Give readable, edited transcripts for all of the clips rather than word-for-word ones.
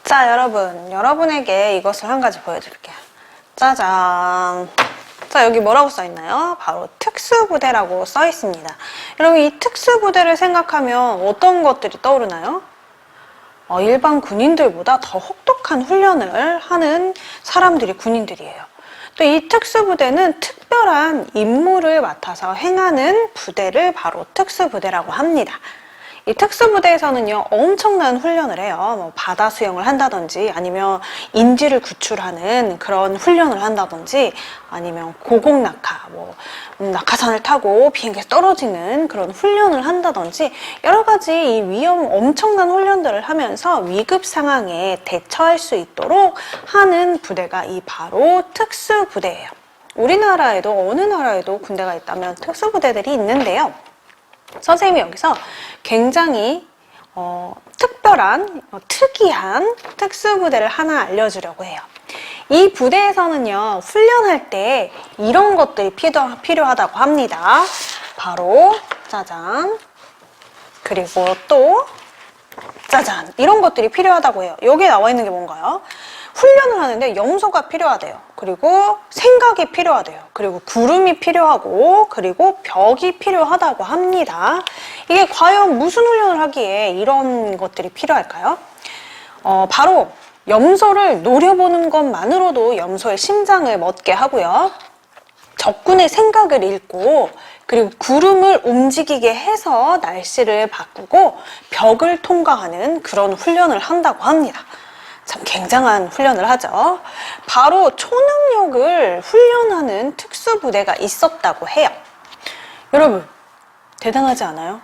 자, 여러분에게 이것을 한 가지 보여드릴게요. 짜잔. 자, 여기 뭐라고 써있나요? 바로 특수부대라고 써있습니다. 여러분, 이 특수부대를 생각하면 어떤 것들이 떠오르나요? 일반 군인들보다 더 혹독한 훈련을 하는 사람들이 군인들이에요. 또 이 특수부대는 특별한 임무를 맡아서 행하는 부대를 바로 특수부대라고 합니다. 이 특수부대에서는요, 엄청난 훈련을 해요. 뭐 바다 수영을 한다든지, 아니면 인지를 구출하는 그런 훈련을 한다든지, 아니면 고공낙하, 낙하산을 타고 비행기에서 떨어지는 그런 훈련을 한다든지, 여러 가지 이 엄청난 훈련들을 하면서 위급 상황에 대처할 수 있도록 하는 부대가 이 바로 특수부대예요. 우리나라에도 어느 나라에도 군대가 있다면 특수부대들이 있는데요. 선생님이 여기서 굉장히 특이한 특수부대를 하나 알려주려고 해요. 이 부대에서는요, 훈련할 때 이런 것들이 필요하다고 합니다. 바로 짜잔, 그리고 또 짜잔, 이런 것들이 필요하다고 해요. 여기에 나와 있는 게 뭔가요? 훈련을 하는데 염소가 필요하대요. 그리고 생각이 필요하대요. 그리고 구름이 필요하고, 그리고 벽이 필요하다고 합니다. 이게 과연 무슨 훈련을 하기에 이런 것들이 필요할까요? 바로 염소를 노려보는 것만으로도 염소의 심장을 멎게 하고요. 적군의 생각을 읽고, 그리고 구름을 움직이게 해서 날씨를 바꾸고 벽을 통과하는 그런 훈련을 한다고 합니다. 참 굉장한 훈련을 하죠. 바로 초능력을 훈련하는 특수부대가 있었다고 해요. 여러분, 대단하지 않아요?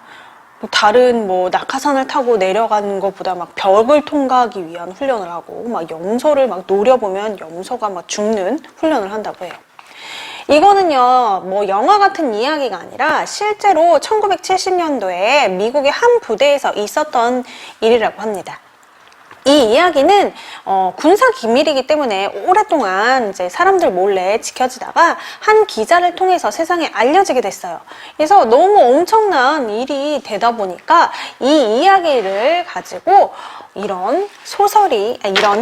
다른 낙하산을 타고 내려가는 것보다 막 벽을 통과하기 위한 훈련을 하고, 막 염소를 막 노려보면 염소가 막 죽는 훈련을 한다고 해요. 이거는요, 영화 같은 이야기가 아니라 실제로 1970년도에 미국의 한 부대에서 있었던 일이라고 합니다. 이 이야기는 군사 기밀이기 때문에 오랫동안 이제 사람들 몰래 지켜지다가 한 기자를 통해서 세상에 알려지게 됐어요. 그래서 너무 엄청난 일이 되다 보니까 이 이야기를 가지고 이런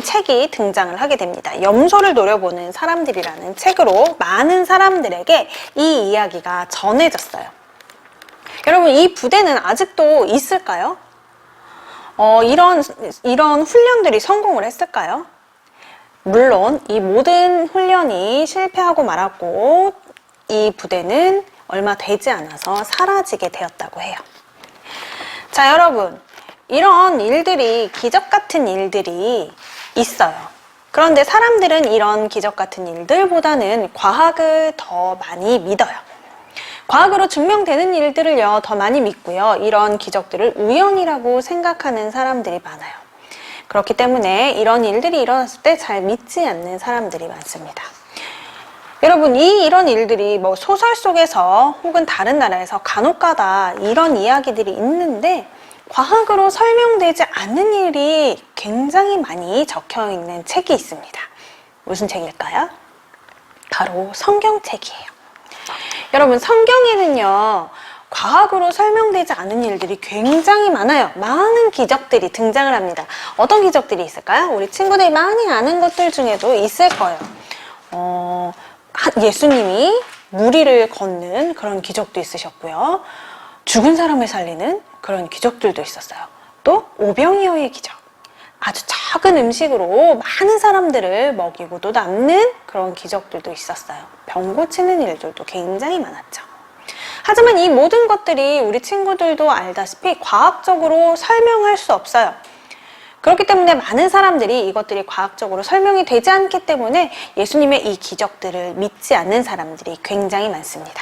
책이 등장을 하게 됩니다. 염소를 노려보는 사람들이라는 책으로 많은 사람들에게 이 이야기가 전해졌어요. 여러분, 이 부대는 아직도 있을까요? 이런 훈련들이 성공을 했을까요? 물론 이 모든 훈련이 실패하고 말았고 이 부대는 얼마 되지 않아서 사라지게 되었다고 해요. 자, 여러분, 이런 일들이, 기적 같은 일들이 있어요. 그런데 사람들은 이런 기적 같은 일들보다는 과학을 더 많이 믿어요. 과학으로 증명되는 일들을요, 더 많이 믿고요. 이런 기적들을 우연이라고 생각하는 사람들이 많아요. 그렇기 때문에 이런 일들이 일어났을 때 잘 믿지 않는 사람들이 많습니다. 여러분, 이런 일들이 소설 속에서 혹은 다른 나라에서 간혹가다 이런 이야기들이 있는데 과학으로 설명되지 않는 일이 굉장히 많이 적혀 있는 책이 있습니다. 무슨 책일까요? 바로 성경책이에요. 여러분, 성경에는요, 과학으로 설명되지 않은 일들이 굉장히 많아요. 많은 기적들이 등장을 합니다. 어떤 기적들이 있을까요? 우리 친구들이 많이 아는 것들 중에도 있을 거예요. 예수님이 무리를 걷는 그런 기적도 있으셨고요. 죽은 사람을 살리는 그런 기적들도 있었어요. 또 오병이어의 기적. 아주 작은 음식으로 많은 사람들을 먹이고도 남는 그런 기적들도 있었어요. 병 고치는 일들도 굉장히 많았죠. 하지만 이 모든 것들이 우리 친구들도 알다시피 과학적으로 설명할 수 없어요. 그렇기 때문에 많은 사람들이 이것들이 과학적으로 설명이 되지 않기 때문에 예수님의 이 기적들을 믿지 않는 사람들이 굉장히 많습니다.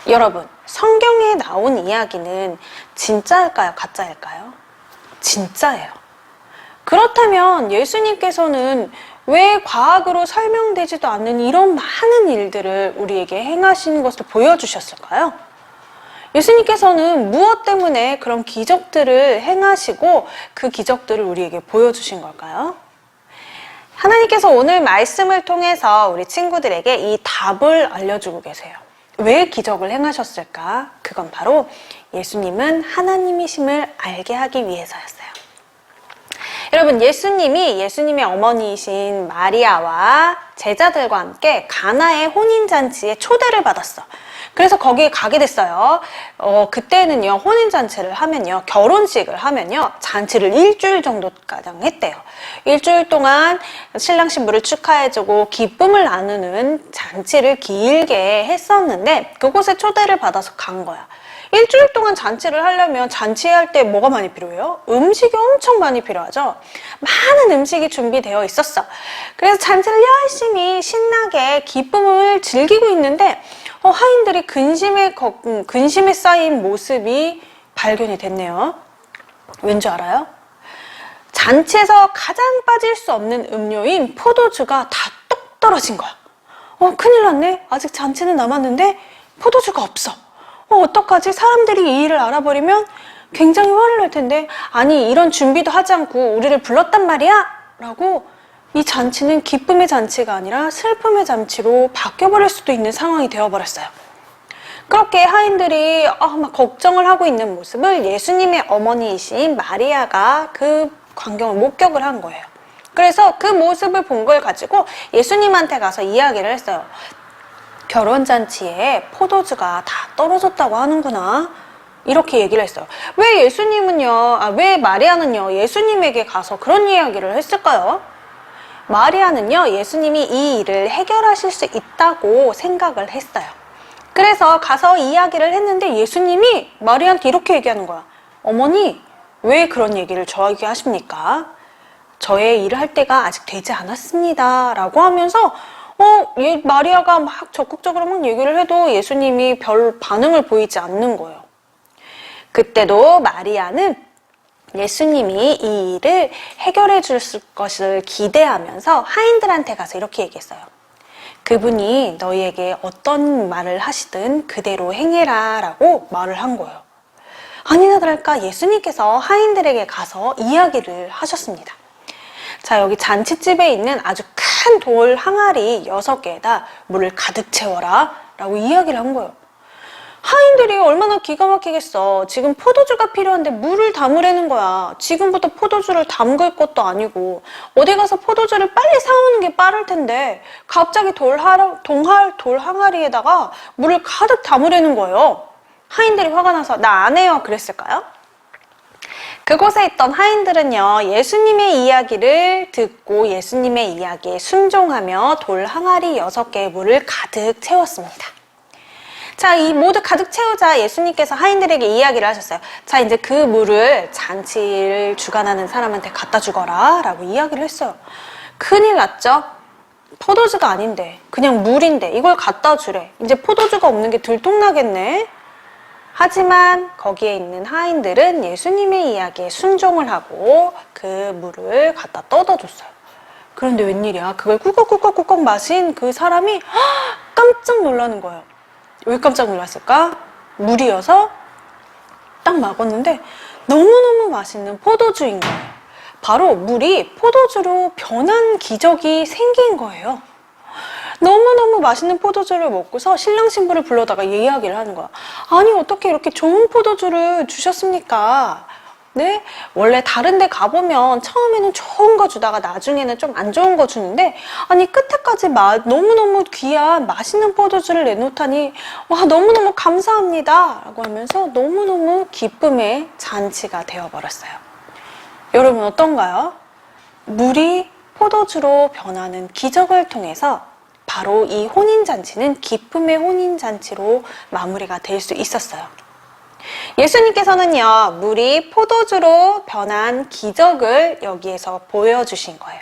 여러분, 성경에 나온 이야기는 진짜일까요? 가짜일까요? 진짜예요. 그렇다면 예수님께서는 왜 과학으로 설명되지도 않는 이런 많은 일들을 우리에게 행하신 것을 보여주셨을까요? 예수님께서는 무엇 때문에 그런 기적들을 행하시고 그 기적들을 우리에게 보여주신 걸까요? 하나님께서 오늘 말씀을 통해서 우리 친구들에게 이 답을 알려주고 계세요. 왜 기적을 행하셨을까? 그건 바로 예수님은 하나님이심을 알게 하기 위해서였어요. 여러분, 예수님의 어머니이신 마리아와 제자들과 함께 가나의 혼인잔치에 초대를 받았어. 그래서 거기에 가게 됐어요. 그때는요, 혼인잔치를 하면요, 결혼식을 하면요, 잔치를 일주일 정도 가량 했대요. 일주일 동안 신랑 신부를 축하해주고 기쁨을 나누는 잔치를 길게 했었는데 그곳에 초대를 받아서 간 거야. 일주일 동안 잔치를 하려면 잔치할 때 뭐가 많이 필요해요? 음식이 엄청 많이 필요하죠. 많은 음식이 준비되어 있었어. 그래서 잔치를 열심히 신나게 기쁨을 즐기고 있는데 하인들이 근심에 쌓인 모습이 발견이 됐네요. 왠지 알아요? 잔치에서 가장 빠질 수 없는 음료인 포도주가 다 뚝 떨어진 거야. 큰일 났네. 아직 잔치는 남았는데 포도주가 없어. 어떡하지? 사람들이 이 일을 알아버리면 굉장히 화를 낼 텐데, 아니 이런 준비도 하지 않고 우리를 불렀단 말이야? 라고 이 잔치는 기쁨의 잔치가 아니라 슬픔의 잔치로 바뀌어버릴 수도 있는 상황이 되어버렸어요. 그렇게 하인들이 막 걱정을 하고 있는 모습을 예수님의 어머니이신 마리아가 그 광경을 목격을 한 거예요. 그래서 그 모습을 본 걸 가지고 예수님한테 가서 이야기를 했어요. 결혼잔치에 포도주가 다 떨어졌다고 하는구나. 이렇게 얘기를 했어요. 왜 마리아는요, 예수님에게 가서 그런 이야기를 했을까요? 마리아는요, 예수님이 이 일을 해결하실 수 있다고 생각을 했어요. 그래서 가서 이야기를 했는데 예수님이 마리아한테 이렇게 얘기하는 거야. 어머니, 왜 그런 얘기를 저에게 하십니까? 저의 일을 할 때가 아직 되지 않았습니다. 라고 하면서 마리아가 막 적극적으로 막 얘기를 해도 예수님이 별 반응을 보이지 않는 거예요. 그때도 마리아는 예수님이 이 일을 해결해 줄 것을 기대하면서 하인들한테 가서 이렇게 얘기했어요. 그분이 너희에게 어떤 말을 하시든 그대로 행해라 라고 말을 한 거예요. 아니나 다를까 예수님께서 하인들에게 가서 이야기를 하셨습니다. 자, 여기 잔치집에 있는 아주 큰 돌 항아리 6개에다 물을 가득 채워라 라고 이야기를 한 거예요. 하인들이 얼마나 기가 막히겠어. 지금 포도주가 필요한데 물을 담으라는 거야. 지금부터 포도주를 담글 것도 아니고 어디 가서 포도주를 빨리 사오는 게 빠를 텐데 갑자기 돌 항아리에다가 물을 가득 담으라는 거예요. 하인들이 화가 나서 나 안 해요 그랬을까요? 그곳에 있던 하인들은요, 예수님의 이야기를 듣고 예수님의 이야기에 순종하며 돌 항아리 6개의 물을 가득 채웠습니다. 자, 이 모두 가득 채우자 예수님께서 하인들에게 이야기를 하셨어요. 자, 이제 그 물을 잔치를 주관하는 사람한테 갖다 주거라 라고 이야기를 했어요. 큰일 났죠? 포도주가 아닌데 그냥 물인데 이걸 갖다 주래. 이제 포도주가 없는 게 들통나겠네. 하지만 거기에 있는 하인들은 예수님의 이야기에 순종을 하고 그 물을 갖다 떠다 줬어요. 그런데 웬일이야? 그걸 꿀꺽꿀꺽꿀꺽 마신 그 사람이 깜짝 놀라는 거예요. 왜 깜짝 놀랐을까? 물이어서 딱 먹었는데 너무너무 맛있는 포도주인 거예요. 바로 물이 포도주로 변한 기적이 생긴 거예요. 너무너무 맛있는 포도주를 먹고서 신랑 신부를 불러다가 이야기를 하는 거야. 아니, 어떻게 이렇게 좋은 포도주를 주셨습니까? 네? 원래 다른 데 가보면 처음에는 좋은 거 주다가 나중에는 좀 안 좋은 거 주는데, 아니, 끝에까지 너무너무 귀한 맛있는 포도주를 내놓다니, 와, 너무너무 감사합니다 라고 하면서 너무너무 기쁨의 잔치가 되어버렸어요. 여러분 어떤가요? 물이 포도주로 변하는 기적을 통해서 바로 이 혼인잔치는 기쁨의 혼인잔치로 마무리가 될 수 있었어요. 예수님께서는요, 물이 포도주로 변한 기적을 여기에서 보여주신 거예요.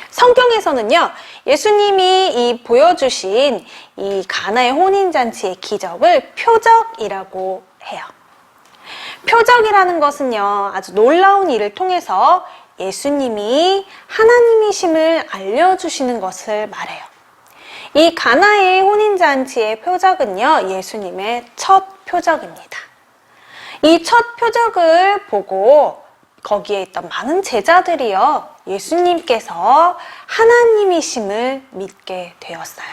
성경에서는요, 예수님이 이 보여주신 이 가나의 혼인잔치의 기적을 표적이라고 해요. 표적이라는 것은요, 아주 놀라운 일을 통해서 예수님이 하나님이심을 알려주시는 것을 말해요. 이 가나의 혼인잔치의 표적은요, 예수님의 첫 표적입니다. 이 첫 표적을 보고 거기에 있던 많은 제자들이요, 예수님께서 하나님이심을 믿게 되었어요.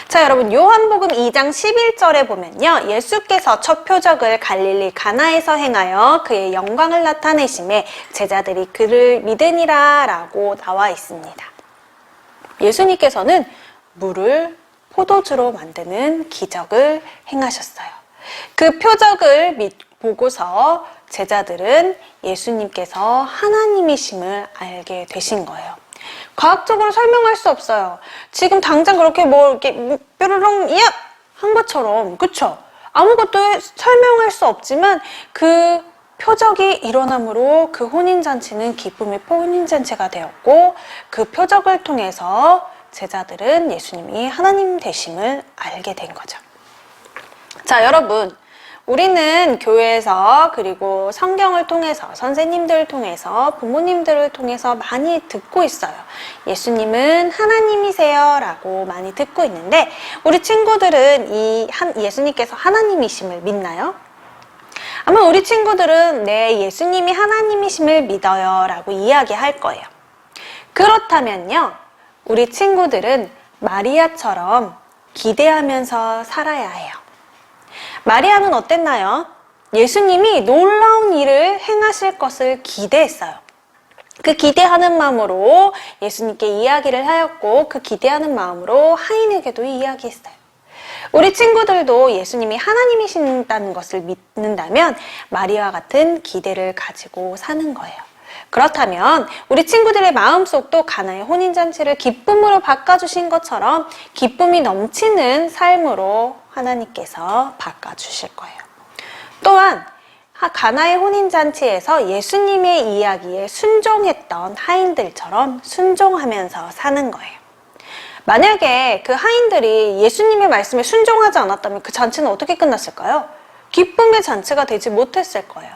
자, 여러분, 요한복음 2장 11절에 보면요, 예수께서 첫 표적을 갈릴리 가나에서 행하여 그의 영광을 나타내심에 제자들이 그를 믿으니라 라고 나와 있습니다. 예수님께서는 물을 포도주로 만드는 기적을 행하셨어요. 그 표적을 보고서 제자들은 예수님께서 하나님이심을 알게 되신 거예요. 과학적으로 설명할 수 없어요. 지금 당장 그렇게 이렇게 뾰로롱 이야 한 것처럼, 그쵸? 아무것도 설명할 수 없지만 그 표적이 일어남으로 그 혼인잔치는 기쁨의 혼인잔치가 되었고, 그 표적을 통해서 제자들은 예수님이 하나님 되심을 알게 된 거죠. 자, 여러분, 우리는 교회에서, 그리고 성경을 통해서, 선생님들을 통해서, 부모님들을 통해서 많이 듣고 있어요. 예수님은 하나님이세요 라고 많이 듣고 있는데, 우리 친구들은 예수님께서 하나님이심을 믿나요? 아마 우리 친구들은 네, 예수님이 하나님이심을 믿어요 라고 이야기할 거예요. 그렇다면요, 우리 친구들은 마리아처럼 기대하면서 살아야 해요. 마리아는 어땠나요? 예수님이 놀라운 일을 행하실 것을 기대했어요. 그 기대하는 마음으로 예수님께 이야기를 하였고, 그 기대하는 마음으로 하인에게도 이야기했어요. 우리 친구들도 예수님이 하나님이신다는 것을 믿는다면 마리아와 같은 기대를 가지고 사는 거예요. 그렇다면 우리 친구들의 마음속도 가나의 혼인잔치를 기쁨으로 바꿔주신 것처럼 기쁨이 넘치는 삶으로 하나님께서 바꿔주실 거예요. 또한 가나의 혼인잔치에서 예수님의 이야기에 순종했던 하인들처럼 순종하면서 사는 거예요. 만약에 그 하인들이 예수님의 말씀에 순종하지 않았다면 그 잔치는 어떻게 끝났을까요? 기쁨의 잔치가 되지 못했을 거예요.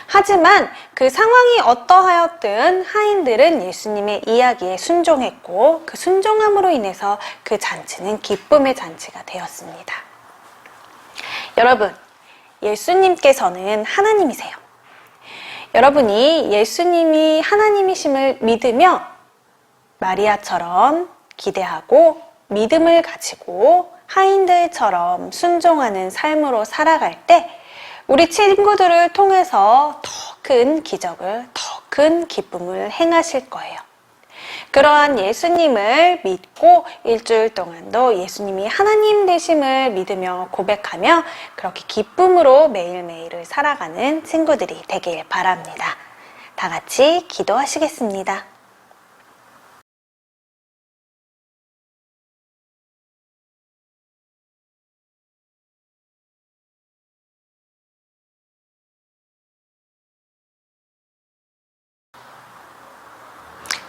하지만 그 상황이 어떠하였든 하인들은 예수님의 이야기에 순종했고, 그 순종함으로 인해서 그 잔치는 기쁨의 잔치가 되었습니다. 여러분, 예수님께서는 하나님이세요. 여러분이 예수님이 하나님이심을 믿으며 마리아처럼 기대하고 믿음을 가지고 하인들처럼 순종하는 삶으로 살아갈 때 우리 친구들을 통해서 더 큰 기적을, 더 큰 기쁨을 행하실 거예요. 그러한 예수님을 믿고 일주일 동안도 예수님이 하나님 되심을 믿으며 고백하며 그렇게 기쁨으로 매일매일을 살아가는 친구들이 되길 바랍니다. 다 같이 기도하시겠습니다.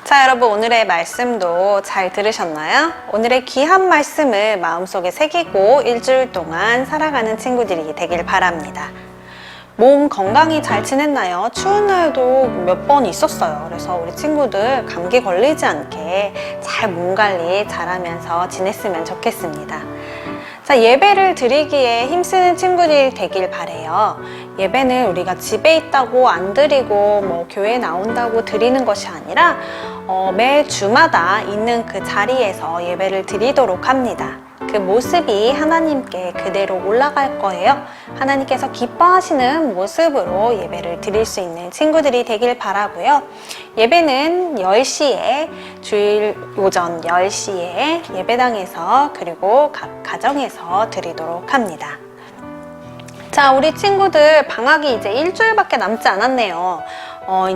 자, 여러분, 오늘의 말씀도 잘 들으셨나요? 오늘의 귀한 말씀을 마음속에 새기고 일주일 동안 살아가는 친구들이 되길 바랍니다. 몸 건강히 잘 지냈나요? 추운 날도 몇 번 있었어요. 그래서 우리 친구들 감기 걸리지 않게 잘 몸 관리 잘하면서 지냈으면 좋겠습니다. 자, 예배를 드리기에 힘쓰는 친구들이 되길 바래요. 예배는 우리가 집에 있다고 안 드리고 뭐 교회 나온다고 드리는 것이 아니라 매 주마다 있는 그 자리에서 예배를 드리도록 합니다. 그 모습이 하나님께 그대로 올라갈 거예요. 하나님께서 기뻐하시는 모습으로 예배를 드릴 수 있는 친구들이 되길 바라고요. 예배는 10시에 주일 오전 10시에 예배당에서 그리고 각 가정에서 드리도록 합니다. 자, 우리 친구들 방학이 이제 일주일밖에 남지 않았네요.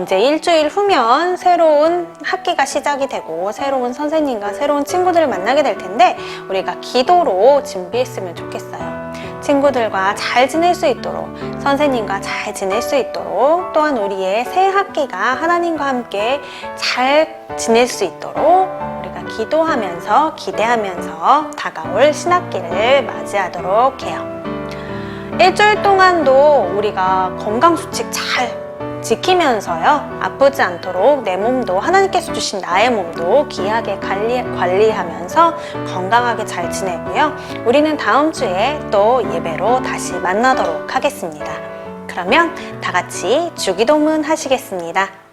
이제 일주일 후면 새로운 학기가 시작이 되고 새로운 선생님과 새로운 친구들을 만나게 될 텐데 우리가 기도로 준비했으면 좋겠어요. 친구들과 잘 지낼 수 있도록, 선생님과 잘 지낼 수 있도록, 또한 우리의 새 학기가 하나님과 함께 잘 지낼 수 있도록 우리가 기도하면서 기대하면서 다가올 신학기를 맞이하도록 해요. 일주일 동안도 우리가 건강수칙 잘 지키면서요, 아프지 않도록 내 몸도, 하나님께서 주신 나의 몸도 귀하게 관리하면서 건강하게 잘 지내고요. 우리는 다음 주에 또 예배로 다시 만나도록 하겠습니다. 그러면 다 같이 주기도문 하시겠습니다.